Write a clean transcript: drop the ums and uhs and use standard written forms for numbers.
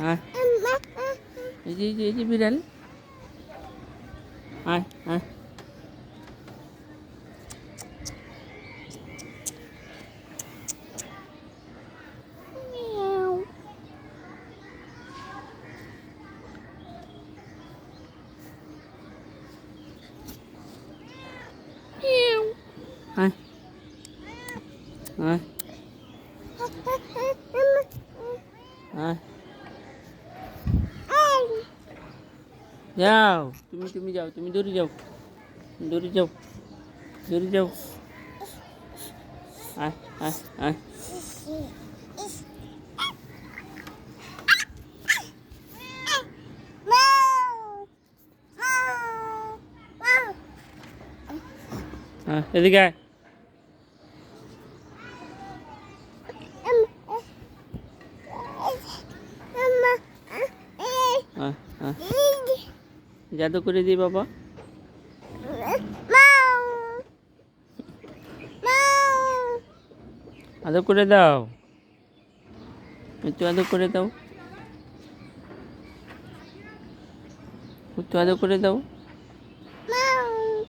আয়, এই যে বিড়াল, আয় আয়। আয় আয় আয়, যাও তুমি যাও, তুমি দৌড়ে যাও, দৌড়ে যাও, দৌড়ে যাও। আয় আয় আয়। এদিকে আয়। জাদু করে দিই বাবা। আদর করে দাও, একটু আদর করে দাও, একটু আদর করে দাও।